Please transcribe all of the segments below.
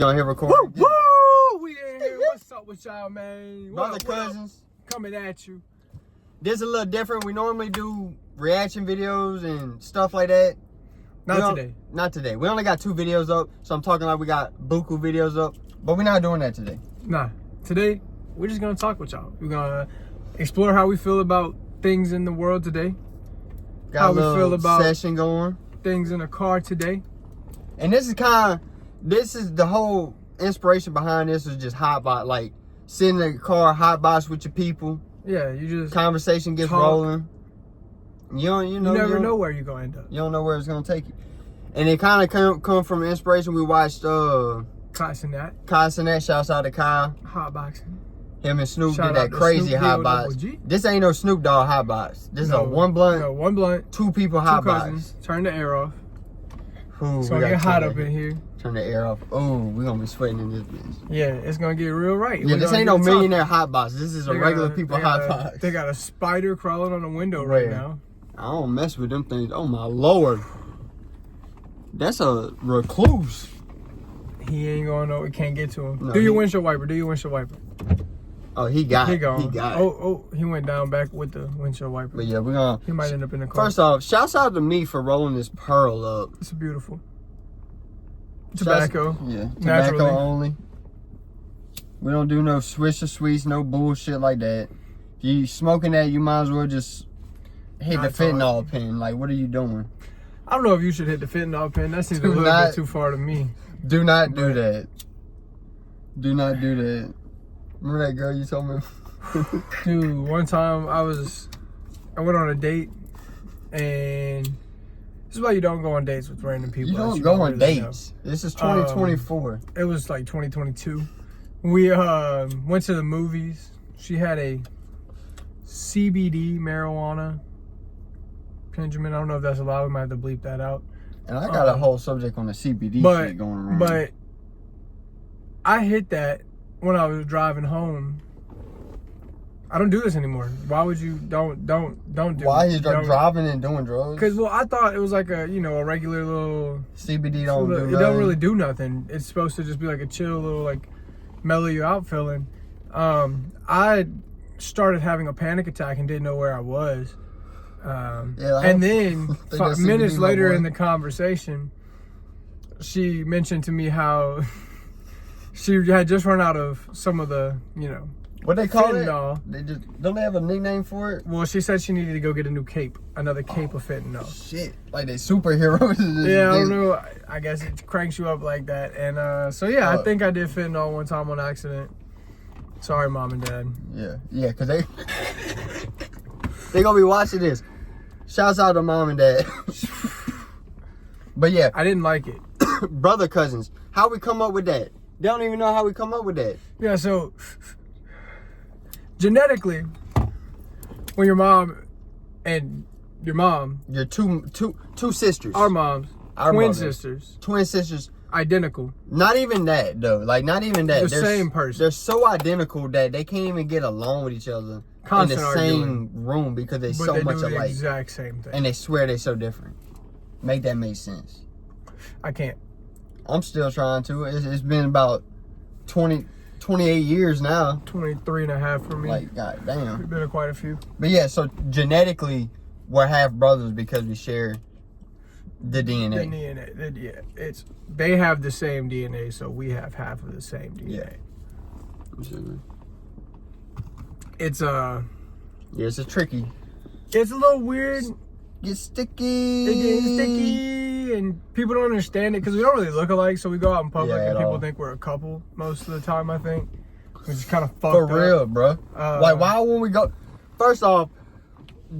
You on here recording? Woo! Woo! We in here. What's up with y'all, man? Brother cousins. Coming at you. This is a little different. We normally do reaction videos and stuff like that. Not today. Not today. We only got 2 videos up, so I'm talking like we got buku videos up. But we're not doing that today. Nah. Today, we're just going to talk with y'all. We're going to explore how we feel about things in the world today. Got how a little we feel about session going. Things in a car today. And this is the whole inspiration behind this is just hotbox, like sitting in the car, hotbox with your people. Yeah, you just conversation gets talk. rolling. You never know where you're gonna end up. You don't know where it's gonna take you. And it kind of come from inspiration. We watched Kai Cenat. Shouts out to Kai. Hotboxing. Him and Snoop Shout did that crazy hotbox. This ain't no Snoop Dogg hotbox. This is a one blunt. No, one blunt. 2 people hotbox. Turn the air off. Ooh, it's gonna get hot up in here. Turn the air off. Oh, we're gonna be sweating in this bitch. Yeah, it's gonna get real right. Yeah, this ain't no millionaire hotbox. This is a regular people hotbox. They got a spider crawling on the window right now. I don't mess with them things. Oh my lord. That's a recluse. He ain't gonna know. We can't get to him. No, Do your windshield wiper. Do your windshield wiper. Oh, he got it. He got it. Oh, he went down back with the windshield wiper. But yeah, we're gonna. He might end up in the car. First off, shouts out to me for rolling this pearl up. It's beautiful. Tobacco. Yeah, tobacco naturally. only. We don't do no Swisher Sweets, no bullshit like that. If you smoking that, you might as well just hit the fentanyl pin. Like, what are you doing? I don't know if you should hit the fentanyl pin. That seems a little bit too far to me. Do not do that. Do not do that. Remember that girl you told me? Dude, one time I went on a date, and this is why you don't go on dates with random people. You don't go on dates. This is 2024. It was like 2022. We went to the movies. She had a CBD marijuana. Benjamin, I don't know if that's allowed. We might have to bleep that out. And I got a whole subject on the CBD shit going around. But I hit that when I was driving home. I don't do this anymore. Why would you don't do Why it? you driving and doing drugs? Because I thought it was like a regular little CBD don't do nothing. It don't really do nothing. It's supposed to just be like a chill little like mellow you out feeling. I started having a panic attack and didn't know where I was. And then 5 minutes later in the conversation, she mentioned to me how she had just run out of some of the, what they call fentanyl. It? Don't they have a nickname for it? Well, she said she needed to go get a new cape, another cape of fentanyl. Shit, like they superheroes. Yeah, I don't know. I guess it cranks you up like that. And so yeah, I think I did fentanyl one time on accident. Sorry, Mom and Dad. Yeah, because they gonna be watching this. Shouts out to Mom and Dad. But yeah, I didn't like it. Brother cousins, how we come up with that? They don't even know how we come up with that. Yeah, so genetically, when your mom and your mom, your two sisters, our moms, twin sisters, identical. Not even that though. Like not even that. The same person. They're so identical that they can't even get along with each other in the same room because they're so much alike. The exact same thing. And they swear they're so different. Make that make sense. I can't. I'm still trying to. It's been about 28 years now. 23 and a half for me. Like, goddamn. It's been quite a few. But yeah, so genetically, we're half brothers because we share the DNA. The DNA. They have the same DNA, so we have half of the same DNA. Yeah. It's yeah, it's a tricky. It's a little weird. Get sticky. It gets sticky, and people don't understand it because we don't really look alike. So we go out in public and people think we're a couple most of the time. I think, which is kind of fucked up. For real, bro. Like, why when we go? First off,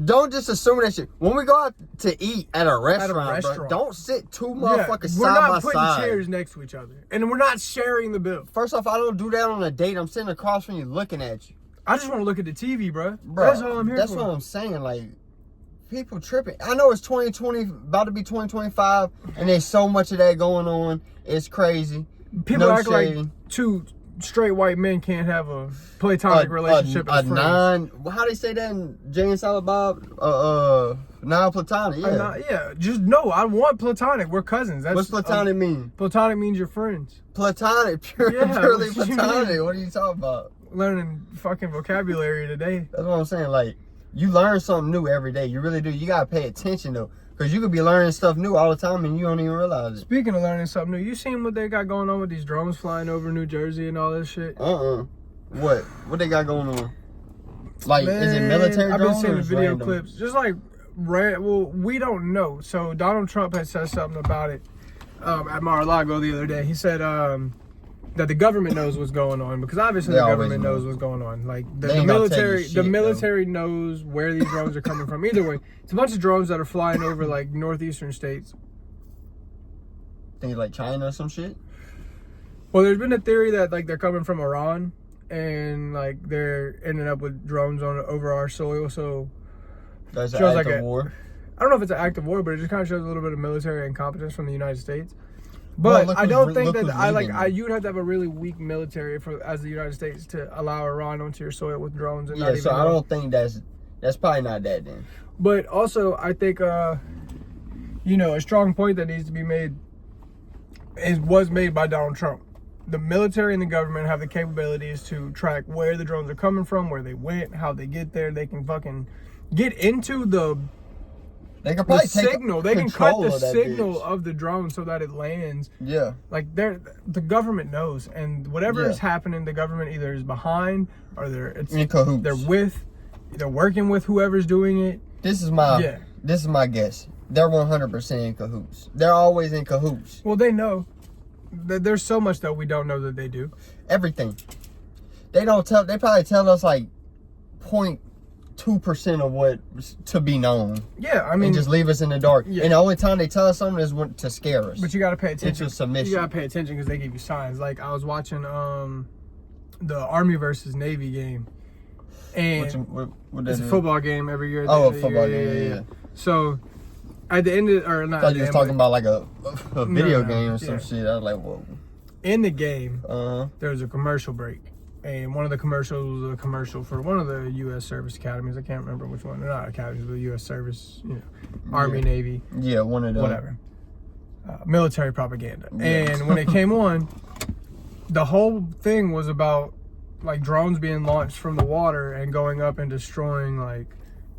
don't just assume that shit. When we go out to eat at a restaurant, bro, don't sit 2 motherfuckers side by side. We're not putting chairs next to each other, and we're not sharing the bill. First off, I don't do that on a date. I'm sitting across from you, looking at you. I just want to look at the TV, bro. That's all I'm here for. That's what I'm saying. Like, people tripping. I know it's 2020, about to be 2025, and there's so much of that going on. It's crazy. People act like straight white men can't have a platonic relationship as friends. How they say that in Jay and Silent Bob? Non-platonic, yeah. Just no, I want platonic. We're cousins. What's platonic mean? Platonic means you're friends. Platonic, purely platonic. What are you talking about? Learning fucking vocabulary today. That's what I'm saying. Like, you learn something new every day. You really do. You gotta pay attention though, because you could be learning stuff new all the time and you don't even realize it. Speaking of learning something new, you seen what they got going on with these drones flying over New Jersey and all this shit? What? What they got going on? Like, man, is it military drones? I've been seeing video clips. Just like, well, we don't know. So Donald Trump had said something about it at Mar-a-Lago the other day. He said that the government knows what's going on, because obviously the government knows what's going on. Like the military knows where these drones are coming from. Either way, it's a bunch of drones that are flying over like northeastern states. Things like China or some shit. Well, there's been a theory that like they're coming from Iran, and like they're ending up with drones over our soil. So that's an act of war. I don't know if it's an act of war, but it just kind of shows a little bit of military incompetence from the United States. But I don't think that you'd have to have a really weak military as the United States to allow Iran onto your soil with drones. And I don't think that's probably not that then. But also, I think a strong point that needs to be made was made by Donald Trump. The military and the government have the capabilities to track where the drones are coming from, where they went, how they get there. They can fucking get into the signal. They can cut the signal of the drone so that it lands. Yeah. Like the government knows, and whatever is happening, the government either is behind or they're in cahoots. They're working with whoever's doing it. This is my guess. They're 100% in cahoots. They're always in cahoots. Well, they know. There's so much that we don't know that they do. Everything. They probably tell us like 0.2% of what to be known. Yeah, I mean, and just leave us in the dark. Yeah. And the only time they tell us something is to scare us. But you got to pay attention. Into submission. You got to pay attention because they give you signs. Like I was watching the Army versus Navy game, and it's a football game every year. Oh, a football game. Yeah. So at the end of, or not, I thought you was talking about like a video game or some shit. I was like, whoa. In the game, there was a commercial break. And one of the commercials was a commercial for one of the U.S. Service Academies. I can't remember which one. They're not academies, but U.S. Service, Army, Navy. Yeah, one of them. Whatever. Military propaganda. Yeah. And when it came on, the whole thing was about like drones being launched from the water and going up and destroying like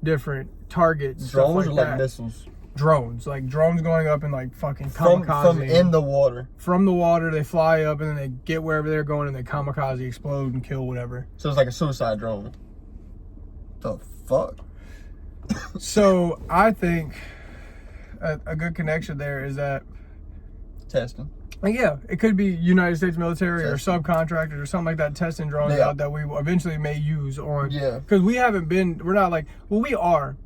different targets. Drones or like missiles? Drones going up and like fucking kamikaze. From in the water. From the water, they fly up and then they get wherever they're going and they kamikaze, explode and kill whatever. So it's like a suicide drone. The fuck? So I think a good connection there is that testing. Yeah, it could be United States military or subcontractors or something like that testing drones out that we eventually may use on. Yeah. Because we are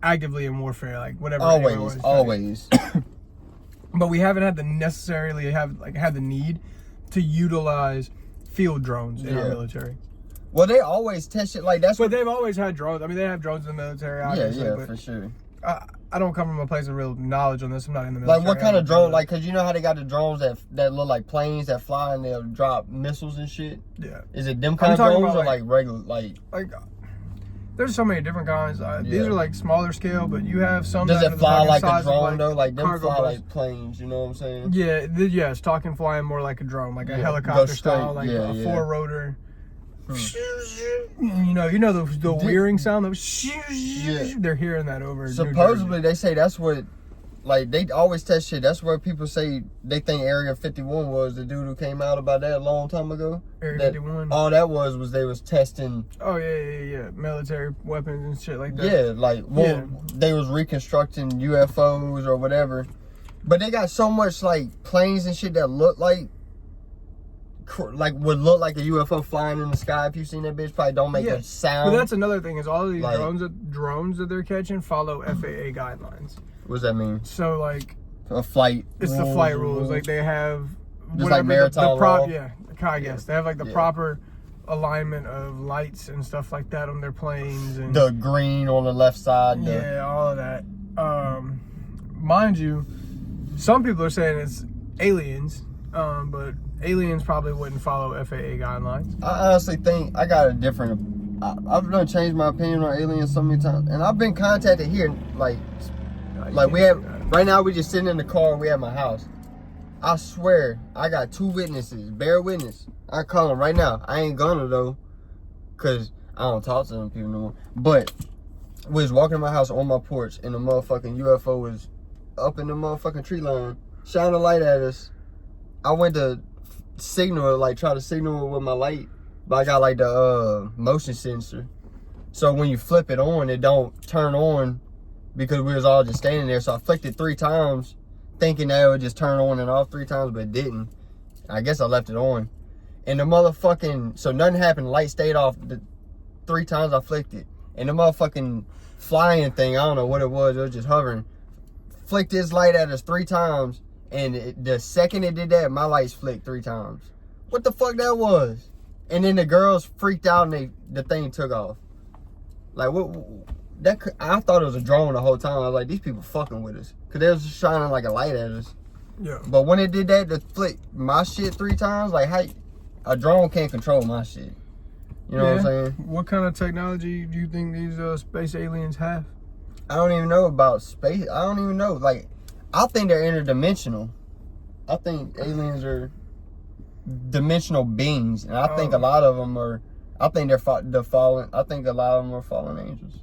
actively in warfare, like whatever. Always. But we haven't had the need to utilize field drones in our military. Well, they always test it like that's. But they've always had drones. I mean, they have drones in the military. Obviously, yeah, for sure. I don't come from a place of real knowledge on this. I'm not in the military. Like what kind of drone? Like, cause you know how they got the drones that look like planes that fly and they'll drop missiles and shit. Yeah. Is it them kind of drones or like regular like? There's so many different kinds. These are like smaller scale, but you have some. Does it fly like a drone though? Like them fly like planes, you know what I'm saying? Yeah, yes. Talking flying more like a drone, like a helicopter style, like a four rotor. You know the whirring sound. They're hearing that over. Supposedly they say that's what, like they always test shit. That's where people say they think Area 51 was the dude who came out about that a long time ago. Area 51. All that was they was testing. Oh yeah, military weapons and shit like that. Yeah, they was reconstructing UFOs or whatever, but they got so much like planes and shit that look like would look like a UFO flying in the sky. If you've seen that bitch, probably don't make a sound. But that's another thing is all of these drones that they're catching follow FAA guidelines. What does that mean? So like a flight. It's the flight rules. Like they have just like maritime law. Yeah, I guess they have like the proper alignment of lights and stuff like that on their planes and the green on the left side. All of that. Mind you, some people are saying it's aliens, but aliens probably wouldn't follow FAA guidelines. I honestly think I got a different. I've done changed my opinion on aliens so many times, and I've been contacted here. Like we have right now. We just sitting in the car. We at my house. I swear, I got 2 witnesses, bear witness. I call them right now. I ain't gonna though, cause I don't talk to them people no more. But we was walking in my house on my porch, and the motherfucking UFO was up in the motherfucking tree line, shining a light at us. I went to signal, like try to signal with my light, but I got like the motion sensor. So when you flip it on, it don't turn on because we was all just standing there. So I flicked it 3 times, thinking that it would just turn on and off 3 times, but it didn't. I guess I left it on. And the motherfucking, so nothing happened, light stayed off the 3 times I flicked it. And the motherfucking flying thing, I don't know what it was just hovering, flicked his light at us 3 times, and the second it did that, my lights flicked 3 times. What the fuck that was? And then the girls freaked out and the thing took off. Like, what? I thought it was a drone the whole time. I was like, these people fucking with us. Because they was just shining like a light at us. Yeah. But when it did that, to flick my shit 3 times, like, how a drone can't control my shit. You know what I'm saying? What kind of technology do you think these space aliens have? I don't even know about space. I don't even know. Like, I think they're interdimensional. I think aliens are dimensional beings, and I think a lot of them are. I think they're the fallen. I think a lot of them are fallen angels,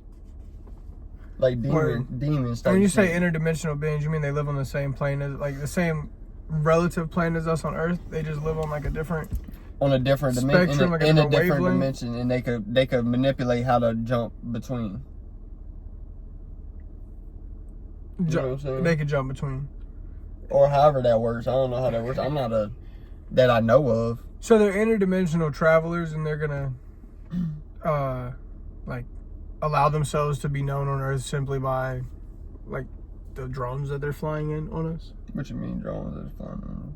like demons. When you say interdimensional beings, you mean they live on the same plane as, like, the same relative plane as us on Earth? They just live on like a different. On a different dimension, like in a different dimension, and they could manipulate how to jump between. You know what I'm saying? They could jump between. Or however that works. I don't know how that works. I'm not that I know of. So they're interdimensional travelers, and they're gonna like allow themselves to be known on Earth simply by like the drones that they're flying in on us. What you mean drones that are flying in them?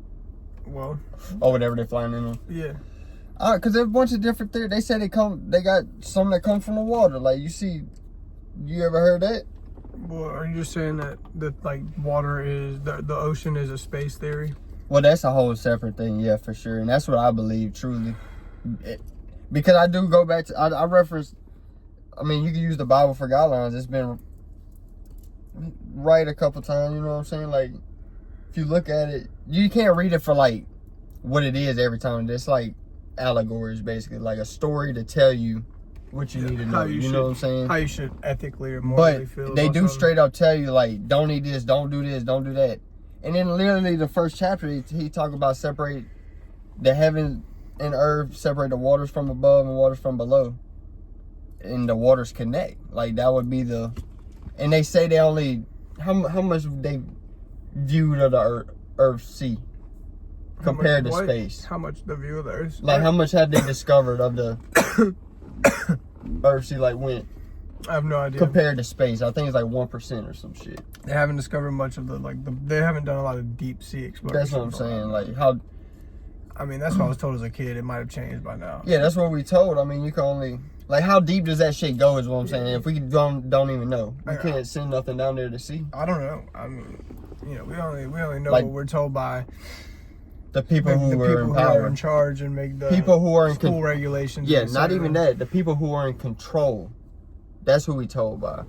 Well, or whatever they're flying in them. Yeah. Because there's a bunch of different theories. They say they got some that come from the water. Like, you ever heard that? Well, are you just saying that like water is the ocean is a space theory? Well, that's a whole separate thing, yeah, for sure, and that's what I believe truly. Because I do go back to I reference. I mean, you can use the Bible for guidelines. It's been right a couple times. You know what I'm saying? Like, if you look at it, you can't read it for like what it is every time. It's like allegories, basically, like a story to tell you what you need to know. You know what I'm saying? How you should ethically or morally feel. But they do straight up tell you, like, don't eat this, don't do this, don't do that. And then literally the first chapter, he talk about separate the heaven and earth, separate the waters from above and waters from below. And the waters connect. Like, that would be the... And they say they only... How much they viewed of the earth sea compared to space? How much the view of the earth? Like, how much had they discovered of the earth sea, like, went? I have no idea. Compared to space, I think it's like 1% or some shit. They haven't discovered much of they haven't done a lot of deep sea exploration. That's what I'm saying. Like, how... I mean, that's what I was told as a kid. It might have changed by now. Yeah, that's what we told. I mean, you can only... Like, how deep does that shit go is what I'm saying. If we don't even know. We can't send nothing down there to see. I don't know. I mean, we only know, like, what we're told by the people who are in charge and make the people who are in school regulations. Yeah, not even that. The people who are in control. That's who we told by.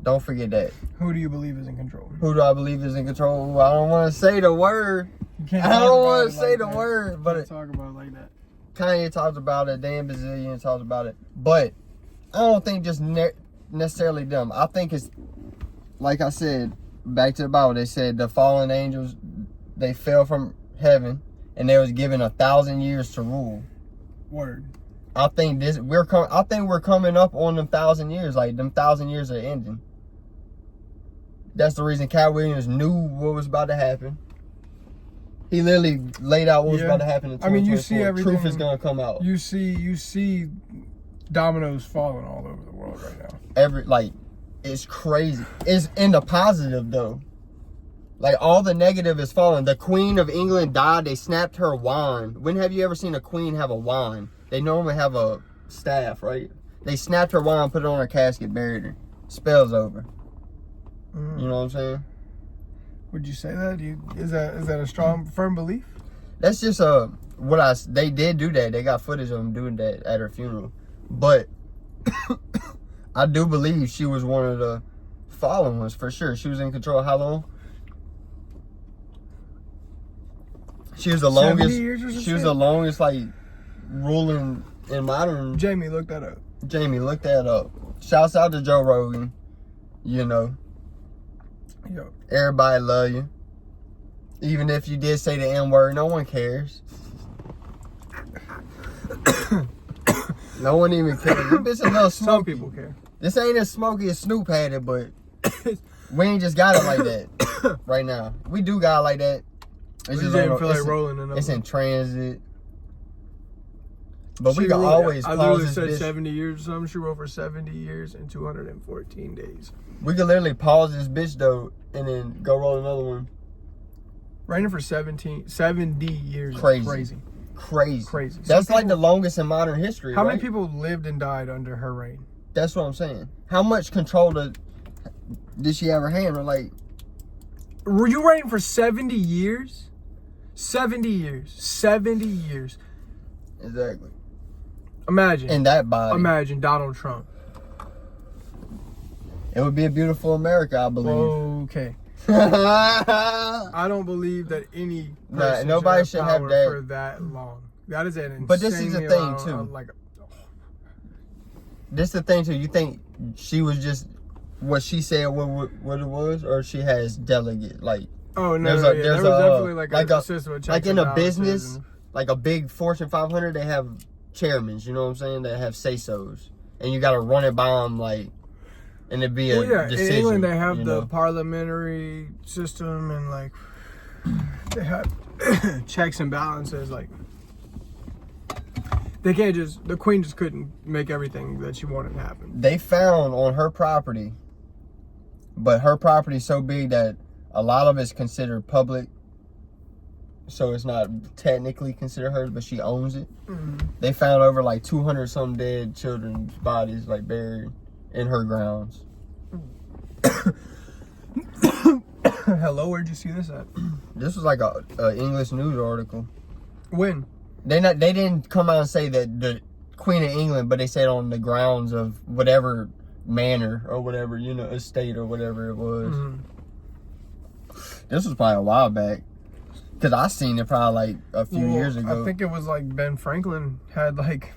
Don't forget that. Who do you believe is in control? Who do I believe is in control? Well, I don't want to say the word. I don't want to say the word, but talk about it like that. Kanye talks about it. Dan Bazillion talks about it. But I don't think just necessarily them. I think it's, like I said, back to the Bible. They said the fallen angels, they fell from heaven, and they was given 1,000 years to rule. Word. I think we're coming up on them 1,000 years. Like, them 1,000 years are ending. That's the reason Cat Williams knew what was about to happen. He literally laid out what was about to happen in 2024. I mean, you see everything. Truth is gonna come out. You see dominoes falling all over the world right now. It's crazy. It's in the positive though. Like, all the negative is falling. The Queen of England died. They snapped her wand. When have you ever seen a queen have a wand? They normally have a staff, right? They snapped her wand, put it on her casket, buried her. Spell's over. You know what I'm saying? Would you say that? Is that a strong, firm belief? That's just they did do that. They got footage of them doing that at her funeral. But I do believe she was one of the fallen ones for sure. She was in control how long? She was the longest. She was the longest like ruling in modern. Jamie, look that up. Jamie, look that up. Shouts out to Joe Rogan. You know. Yo. Everybody love you. Even if you did say the N word, no one cares. No one even cares. This bitch a little smoky. Some people care. This ain't as smoky as Snoop had it, but we ain't just got it like that right now. We do got it like that. It's just didn't feel like rolling enough. It's in transit. But She we can wrote, always I pause literally this said bitch. 70 years or something. She wrote for 70 years and 214 days. We can literally pause this bitch though and then go roll another one. Writing for 70 years Crazy. is crazy. That's like the longest in modern history. How right? many people lived and died under her reign? That's what I'm saying. How much control did she have her hand? Or like, Were you writing for 70 years? 70 years. 70 years. exactly. Imagine. In that body. Imagine Donald Trump. It would be a beautiful America, I believe. Okay. I don't believe that any person nobody should should have have power that. for that long. That is an insane. But this is the thing too. This is the thing too. You think she was just what she said what it was, or she has delegate like? Oh no, there's there was definitely like a system of checks like in and a balances business, and- like a big Fortune 500, they have chairmen. You know what I'm saying? That have say-sos, and you got to run it by them like, and it'd be a decision. In England they have you the know? parliamentary system and like they have checks and balances. Like they can't just the Queen just couldn't make everything that she wanted to happen. They found on her property, but her property is so big that a lot of it's considered public, so it's not technically considered hers, but she owns it. Mm-hmm. They found over like 200 some dead children's bodies like buried in her grounds. Hello, where'd you see this at? This was like a English news article. When? They didn't come out and say that the Queen of England, but they said on the grounds of whatever manor or whatever, you know, estate or whatever it was. Mm-hmm. This was probably a while back. Because I seen it probably like a few years ago. I think it was like Ben Franklin had like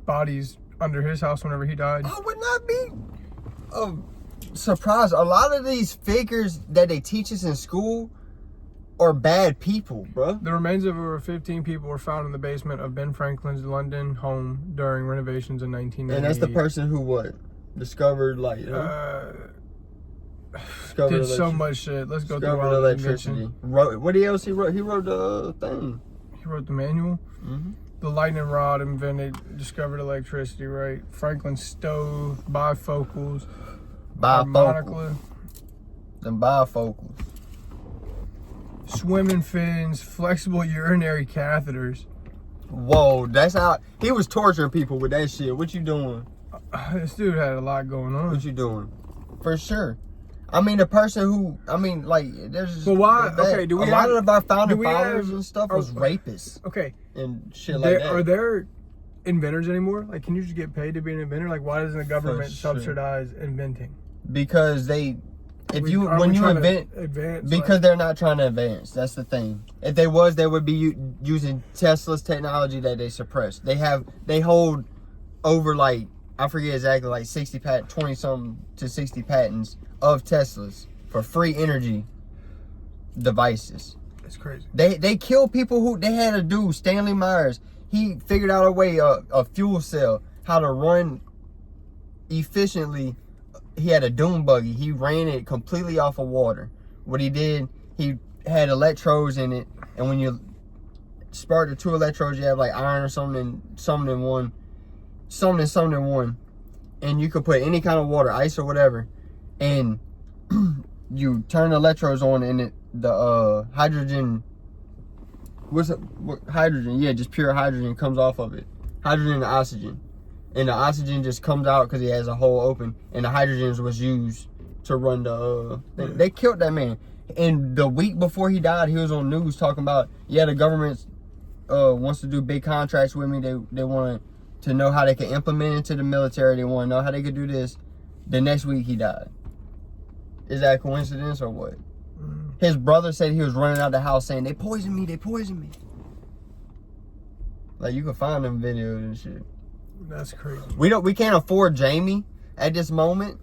bodies under his house whenever he died. I would not be surprised. A lot of these figures that they teach us in school are bad people, bro. The remains of over 15 people were found in the basement of Ben Franklin's London home during renovations in 1998. And that's the person who what? Discovered like, you know? Did so much shit. Let's go through all the electricity. What else he wrote? He wrote the thing. He wrote the manual. Mm-hmm. The lightning rod discovered electricity, right? Franklin's stove, bifocals, harmonica, them bifocals, swimming fins, flexible urinary catheters. Whoa, that's how he was torturing people with that shit. What you doing? This dude had a lot going on. What you doing? For sure. I mean, the person who, like, there's just... But why? Okay, a lot of our founding fathers and stuff was rapists. Okay. And shit like that. Are there inventors anymore? Like, can you just get paid to be an inventor? Like, why doesn't the government subsidize inventing? Because when you invent, because they're not trying to advance. That's the thing. If they was, they would be using Tesla's technology that they suppress. They hold over like, I forget exactly, like 20 something to 60 patents of Teslas for free energy devices. That's crazy. They kill people who they had a dude, Stanley Myers. He figured out a way, a fuel cell, how to run efficiently. He had a dune buggy. He ran it completely off of water. What he did, he had electrodes in it, and when you spark the two electrodes, you have like iron or something in one, and you could put any kind of water, ice or whatever, and you turn the electrodes on, and the hydrogen. Hydrogen? Yeah, just pure hydrogen comes off of it. Hydrogen and oxygen. And the oxygen just comes out because he has a hole open. And the hydrogen was used to run the thing. They killed that man. And the week before he died, he was on news talking about, yeah, the government wants to do big contracts with me. They want to know how they can implement into the military. They want to know how they could do this. The next week he died. Is that a coincidence or what? His brother said he was running out the house saying, they poisoned me, they poisoned me. Like, you can find them videos and shit. That's crazy. We can't afford Jamie at this moment,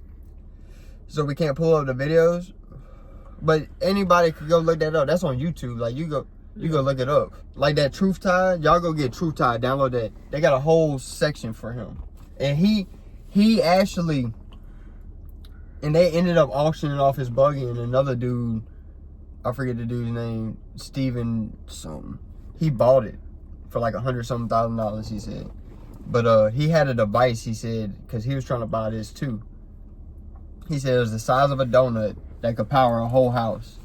so we can't pull up the videos. But anybody could go look that up. That's on YouTube. Like, you go look it up. Like that Truth Tide, y'all go get Truth Tide, download that. They got a whole section for him. And he actually, and they ended up auctioning off his buggy, and another dude, I forget the dude's name, Steven something. He bought it for like $100,000, he said. But he had a device, he said, because he was trying to buy this too. He said it was the size of a donut that could power a whole house.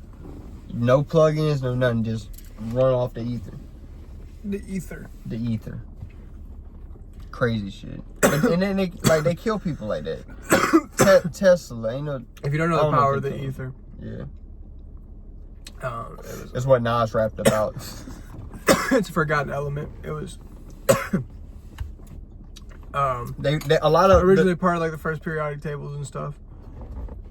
No plug-ins, no nothing, just run off the ether. The ether. The ether. Crazy shit. And then they kill people like that. Tesla, ain't no. If you don't know the power of the ether. Yeah. It's what Nas rapped about. It's a forgotten element. It was. They a lot of originally part of like the first periodic tables and stuff.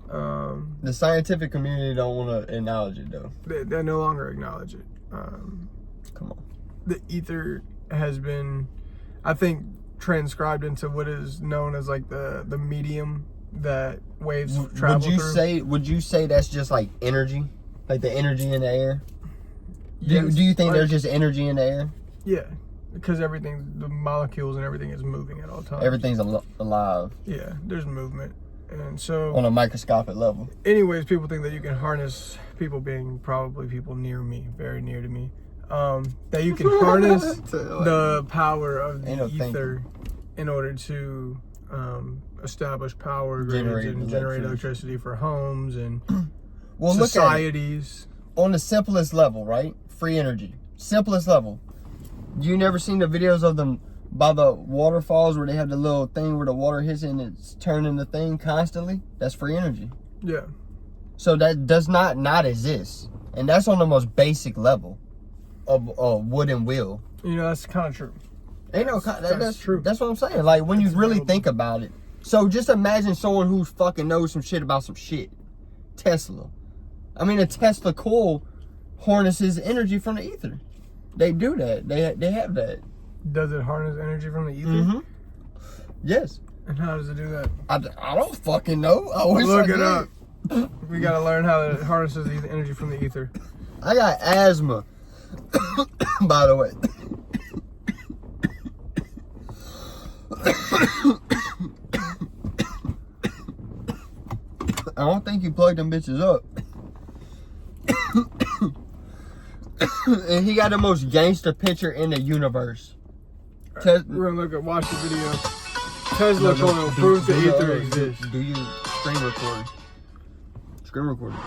The scientific community don't want to acknowledge it though. They no longer acknowledge it. Come on. The ether has been, I think, transcribed into what is known as like the medium that waves travel through. Would you say that's just like energy, like the energy in the air? Yes. Do you think there's just energy in the air? Yeah, because everything, the molecules and everything is moving at all times. Everything's alive. Yeah, there's movement. And so on a microscopic level. Anyways, people think that you can harness, people being probably people near me, very near to me, that you can harness the power of the ether in order to establish power grids and generate electricity for homes and societies. On the simplest level, right? Free energy. Simplest level. You never seen the videos of them by the waterfalls where they have the little thing where the water hits and it's turning the thing constantly? That's free energy. Yeah. So that does not exist. And that's on the most basic level of wood and will. You know, that's kind of true. That's true. That's what I'm saying. Like, when you really think about it. So just imagine someone who fucking knows some shit about some shit. Tesla. I mean, a Tesla coil harnesses energy from the ether. They do that. They have that. Does it harness energy from the ether? Mm-hmm. Yes. And how does it do that? I don't fucking know. I wish Look I it did. up. We gotta learn how it harnesses the energy from the ether. I got asthma. By the way. I don't think you plugged them bitches up. And he got the most gangster picture in the universe. We're gonna watch the video. Tesla coil proves the ether exists. Do you screen recording? Screen recording.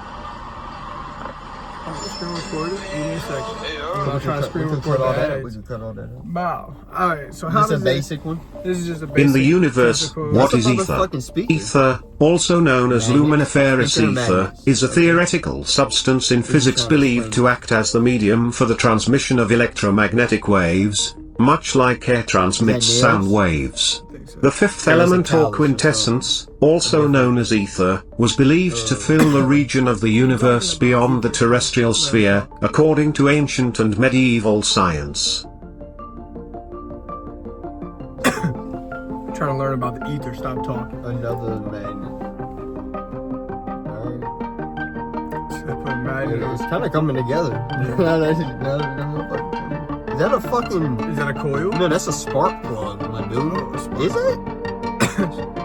Screen recording? Give me a second. I'm trying to screen We record can that. cut all that out. Wow. Alright, so how This does is a basic one? This is just a basic. In the universe, physical- what is ether? Motherfucking speaker. Ether, also known as luminiferous ether, is a theoretical substance in physics believed to act as the medium for the transmission of electromagnetic waves, much like air transmits sound waves. The fifth element or quintessence, also known as ether, was believed to fill the region of the universe beyond the terrestrial sphere, according to ancient and medieval science. Trying to learn about the ether, stop talking. Another magnet. So they put a magnet on. It's kind of coming together. Is that a fucking... Is that a coil? No, that's a spark plug, my dude. Is it?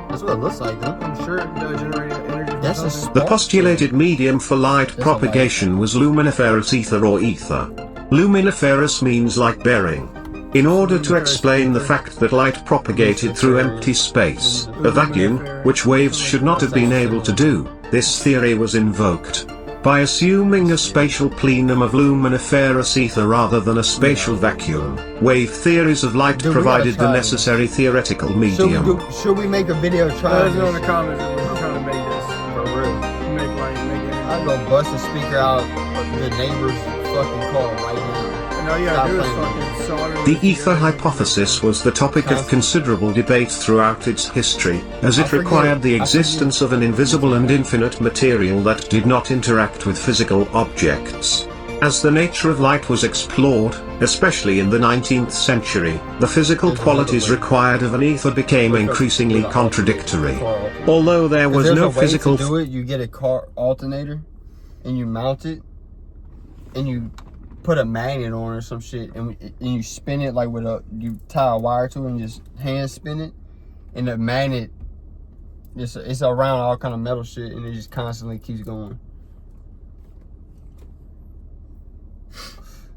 That's what it looks like, huh? I'm sure it generated energy from That's a something. spark The postulated medium for light propagation was luminiferous ether or ether. Luminiferous means light bearing. In order to explain the fact that light propagated through empty space, a vacuum, which waves should not have been able to do, this theory was invoked. By assuming a spatial plenum of luminiferous ether rather than a spatial vacuum, wave theories of light provided the necessary theoretical medium. Should we make a video Let trying us know in this? the comments if we're trying to make this. For real. Make light, make energy. I'm gonna bust a speaker out of the neighbor's fucking car right now. And all you gotta do is fucking solder The ether hypothesis was the topic of considerable debate throughout its history, as it required the existence of an invisible and infinite material that did not interact with physical objects. As the nature of light was explored, especially in the 19th century, the physical qualities required of an ether became increasingly contradictory. Although there was no physical... to do it, you get a car alternator, and you mount it, and you put a magnet on or some shit, and you spin it like with you tie a wire to it and just hand spin it, and the magnet, it's around all kind of metal shit, and it just constantly keeps going.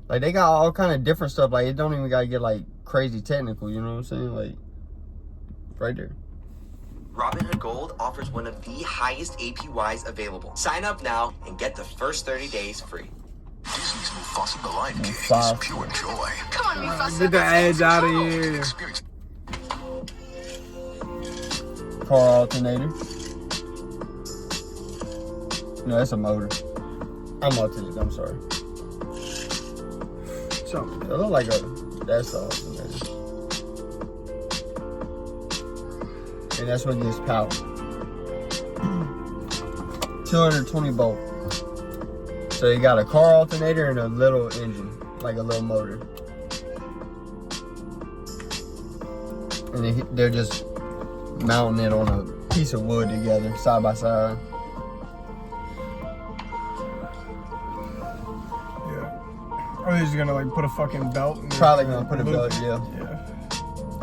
Like, they got all kind of different stuff. Like, it don't even gotta get, like, crazy technical, you know what I'm saying? Like, right there. Robinhood Gold offers one of the highest APYs available. Sign up now and get the first 30 days free. Disney's Mufasa the Lion King is pure joy. Come on, Mufasa. Get the ads out of here. Car alternator. No, that's a motor. I'm autistic, I'm sorry. So, it look like that's the alternator. And that's what gives power. 220 volt. So you got a car alternator and a little engine, like a little motor. And they're just mounting it on a piece of wood together, side by side. Or they're just gonna like put a fucking belt in Probably gonna put a belt, yeah.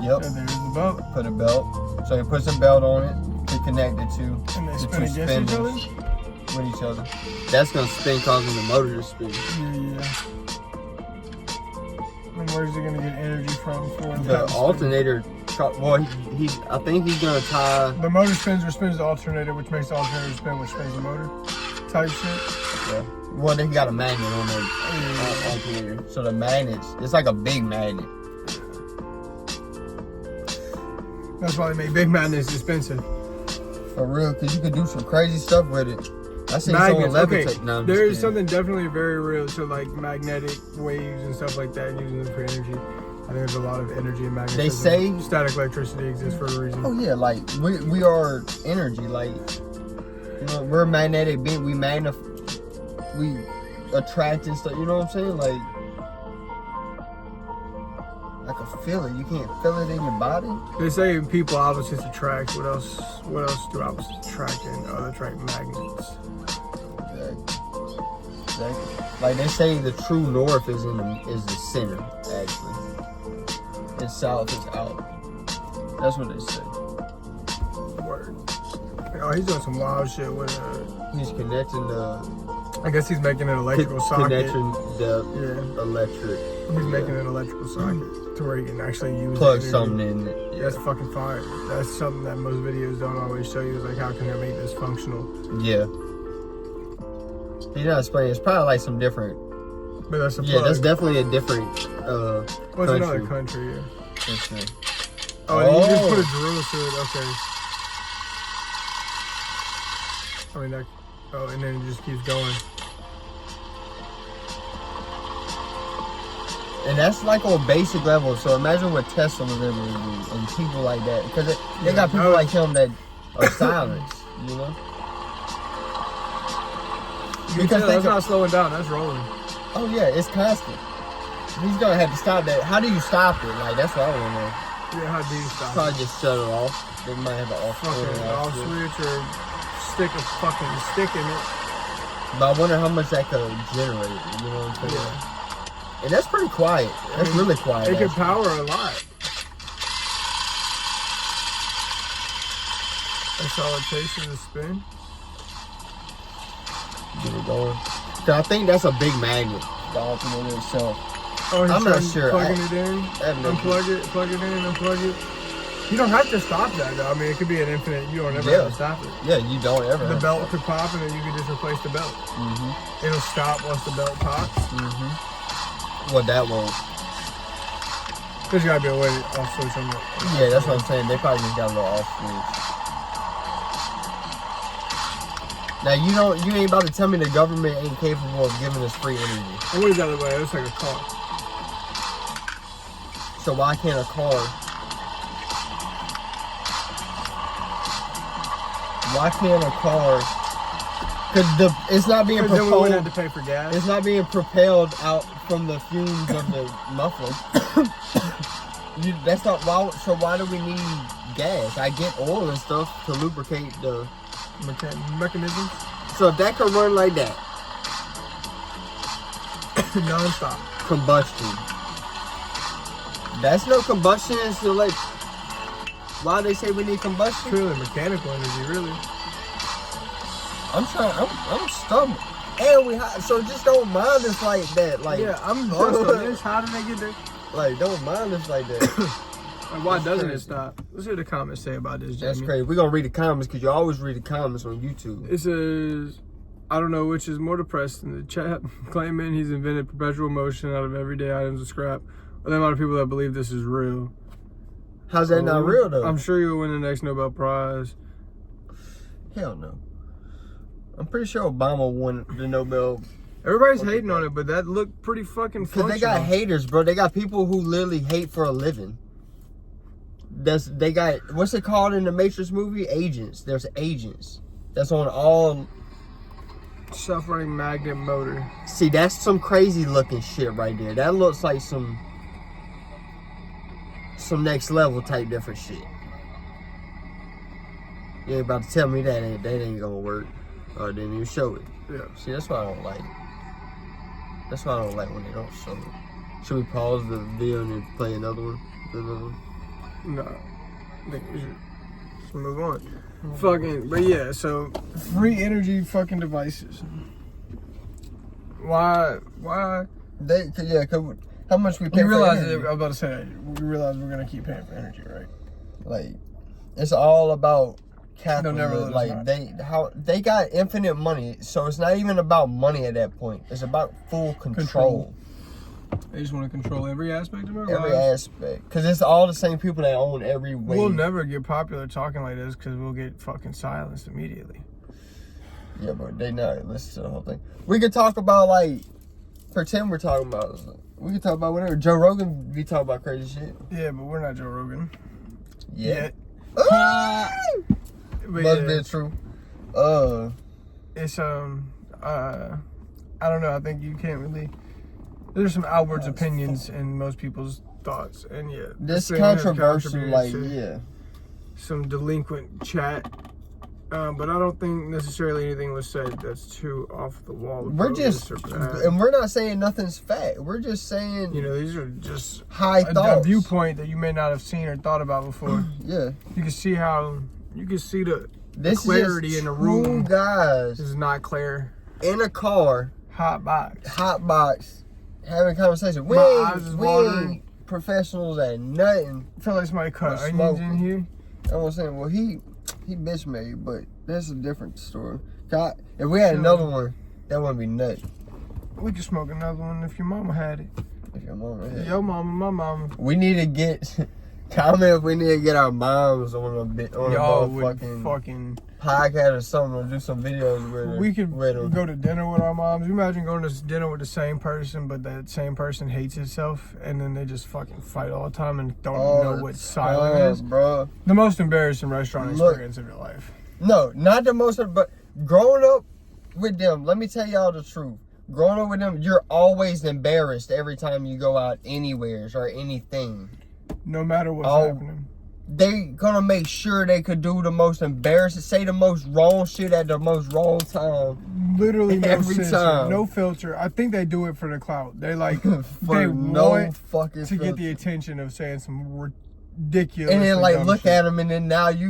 Yep. And there's the belt. Put a belt. So he puts a belt on it to connect it to And they the spin two against each spindles other? with each other. That's gonna spin, causing the motor to spin. Yeah. And where's he gonna get energy from for The alternator, well, I think he's gonna tie. The motor spins, which spins the alternator, which makes the alternator spin, which spins the motor. Type shit. Yeah. Well, they got a magnet on the alternator. So the magnets, it's like a big magnet. That's why they make big magnets expensive. For real, because you could do some crazy stuff with it. I seen Magnets, someone okay. levitate. No, There is something definitely very real to like magnetic waves and stuff like that, and using them for energy. I think there's a lot of energy in magnetism. They say static electricity exists for a reason. Oh yeah, like we are energy. Like, you know, we're magnetic being. We attract and stuff. You know what I'm saying? Like, I can feel it. You can't feel it in your body. They say people opposites attract. What else do opposites attract? And attract magnets. Exactly. Like they say, the true north is the center. Actually, and south is out. That's what they say. Word. Oh, he's doing some wild shit with He's connecting the. I guess he's making an electrical socket. Connecting the electric. He's making an electrical socket to where he can actually use Plug energy. something in it. Yeah. That's fucking fire. That's something that most videos don't always show you. Is like, how can they make this functional? Yeah. He's not explaining. It's probably like some different. But that's a yeah, plug. that's definitely a different. What's another country? Yeah. Oh, you just put a drill through it. Okay. I mean that. Oh, and then it just keeps going. And that's like on basic level. So imagine what Tesla was able to do, and people like that, because they got people like him that are silenced, you know. Because that's not slowing down. That's rolling. Oh yeah, it's constant. He's gonna have to stop that. How do you stop it? Like, that's what I want to know. Yeah, how do you stop it? Probably just shut it off. They might have an off switch or stick a fucking stick in it. But I wonder how much that could generate. You know what I'm saying? Yeah. And that's pretty quiet. That's really quiet. It can power a lot. That's all it takes is a spin. Get it going. I think that's a big magnet, the alternator itself. Oh, I'm not sure. Plugging it in, unplug it, plug it in, unplug it. You don't have to stop that though. I mean, it could be an infinite. You don't ever have to stop it. Yeah, you don't ever. The belt could pop, and then you could just replace the belt. Mm-hmm. It'll stop once the belt pops. Mm-hmm. Well, that won't. There's gotta be a way to off switch on it. Yeah, that's what I'm saying. They probably just got a little off switch. Now you ain't about to tell me the government ain't capable of giving us free energy. I would have got it away. It was like a car. So why can't a car? Why can't a car? Because it's not being propelled. Then we wouldn't have to pay for gas. It's not being propelled out from the fumes of the muffler. That's not why. So why do we need gas? I get oil and stuff to lubricate the mechanisms. So if that could run like that, non-stop combustion. That's no combustion. It's like why they say we need combustion? It's really mechanical energy, really. I'm stubborn. And we hot, so just don't mind us like that. Like yeah, I'm just on this. How did they get there? Like don't mind us like that. Like, why doesn't it stop? Let's hear the comments say about this, Jamie. That's crazy. We're gonna read the comments because you always read the comments on YouTube. It says, I don't know which is more depressed than the chat claiming he's invented perpetual motion out of everyday items of scrap, or the amount of people that believe this is real. How's that not real though? I'm sure you'll win the next Nobel Prize. Hell no. I'm pretty sure Obama won the Nobel. Everybody's hating on it, but that looked pretty fucking functional. Because they got haters, bro. They got people who literally hate for a living. They got, what's it called in the Matrix movie? Agents. There's agents. That's on all... Self-running magnet motor. See, that's some crazy looking shit right there. That looks like some next level type different shit. You ain't about to tell me that ain't gonna work. Or didn't even show it. Yeah. See, that's why I don't like it. That's why I don't like when they don't show it. Should we pause the video and then play another one? No. I think we should just move on. Fucking, but yeah, so free energy fucking devices. Why? How much we pay You for realize energy? I was about to say that. We realize we're gonna keep paying for energy, right? Like, it's all about capitalism. They'll never let us Like they got infinite money, so it's not even about money at that point. It's about full control. They just want to control every aspect of our lives. Every aspect, because it's all the same people that own every way. We'll never get popular talking like this because we'll get fucking silenced immediately. Yeah, but they not listen to the whole thing. We could talk about pretend we're talking about. We can talk about whatever. Joe Rogan be talking about crazy shit. Yeah, but we're not Joe Rogan. Yet. Must be true. It's I don't know. I think you can't really. There's some outwards opinions in most people's thoughts, and yeah, this controversial, some delinquent chat. But I don't think necessarily anything was said that's too off the wall. We're not saying nothing's fact. We're just saying, these are just high thoughts, a viewpoint that you may not have seen or thought about before. Yeah, you can see the clarity in the room. room. Guys, this is not clear. In a car, hot box, having conversation. We ain't professionals at nothing. I feel like somebody cut onions in here. I was saying, well, he bitch made, but that's a different story. God, if we had another one, that wouldn't be nuts. We could smoke another one if your mama had it. If your mama had it. Your mama, my mama. We need to get comment if we need to get our moms on a fucking podcast or something, or do some videos with her. We could go to dinner with our moms. You imagine going to dinner with the same person, but that same person hates itself, and then they just fucking fight all the time and don't know what silent is, bro. The most embarrassing restaurant experience of your life. No, not the most, but growing up with them, let me tell y'all the truth. Growing up with them, you're always embarrassed every time you go out anywhere or anything. No matter what's happening. They gonna make sure they could do the most embarrassing, say the most wrong shit at the most wrong time. Literally every time. No filter. I think they do it for the clout. They want to get the attention of saying some ridiculous. And then look shit. at them, and then now you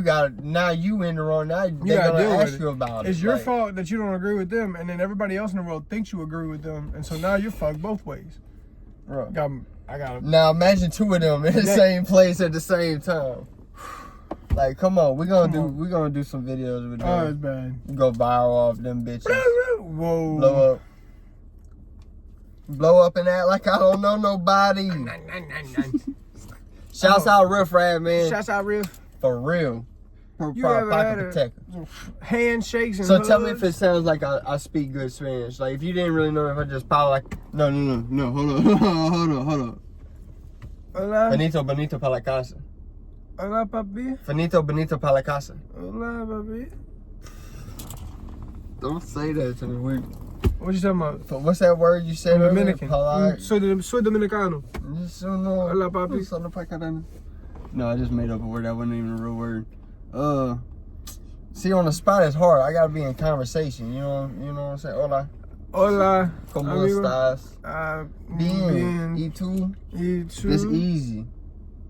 in the wrong. Now they're gonna ask you about it. It's your fault that you don't agree with them, and then everybody else in the world thinks you agree with them, and so now you're fucked both ways. Bro. I got it. Now imagine two of them in the same place at the same time. Like, come on, we're gonna do some videos with them. Oh, it's bad. Go viral off them bitches. Whoa. Blow up and act like I don't know nobody. Shouts out Riff Rad, man. Shouts out Riff. For real. You ever had pocket protector. handshakes and So hugs? tell me if it sounds like I speak good Spanish. Like if you didn't really know if I just power like no, hold on. Hola. Benito para la casa. Hola, papi. Benito para la casa. Hola, papi. Don't say that to me. What you talking about? So what's that word you said? Dominican. Polite. Soy dominicano. Hola, papi. No, I just made up a word. That wasn't even a real word. See, on the spot it's hard. I gotta be in conversation. You know what I'm saying? Hola. ¿Cómo amigo? estás? Bien. ¿Y tú? It's easy.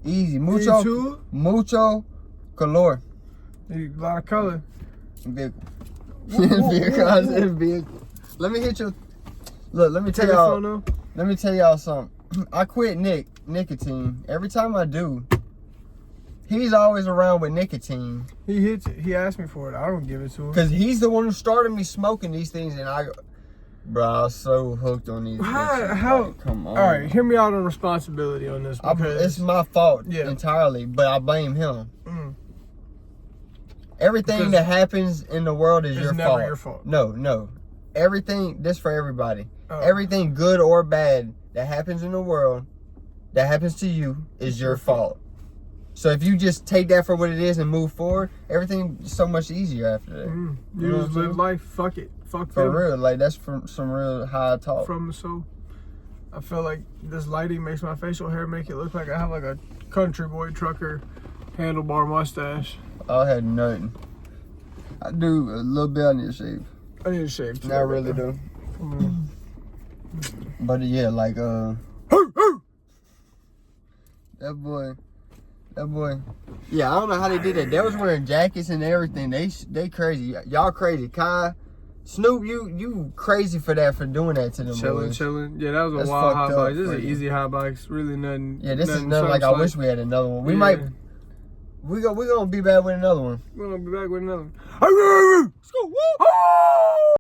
Easy. Mucho color. A lot of color. Vehicle. Vehicle. Let me hit you. Look, let me tell y'all. Let me tell y'all something. I quit nicotine. Every time I do, he's always around with nicotine. He hits it. He asked me for it. I don't give it to him. Cause he's the one who started me smoking these things, and I was so hooked on these. How? Like, come on. All right, hear me out on responsibility on this. Because it's my fault entirely, but I blame him. Everything that happens in the world is never fault. your fault. No. Everything, this for everybody. Everything good or bad that happens in the world, that happens to you, is your fault. So if you just take that for what it is and move forward, everything's so much easier after that. You just live life. Fuck it. Fuck for them. real. Like that's from some real high talk. From the soul. I feel like this lighting makes my facial hair make it look like I have like a country boy trucker handlebar mustache. I had nothing. I do a little bit. I need to shave. I need to shave too. Not really though. But yeah, like that boy. Yeah, I don't know how they did that. They was wearing jackets and everything. They crazy. Y'all crazy. Kai, Snoop, you crazy for doing that to them boys. Chilling. Yeah, that was a wild hot box. This is an easy hot box. Really nothing. Yeah, this is nothing like I wish we had another one. We gonna be back with another one. We're gonna be back with another one.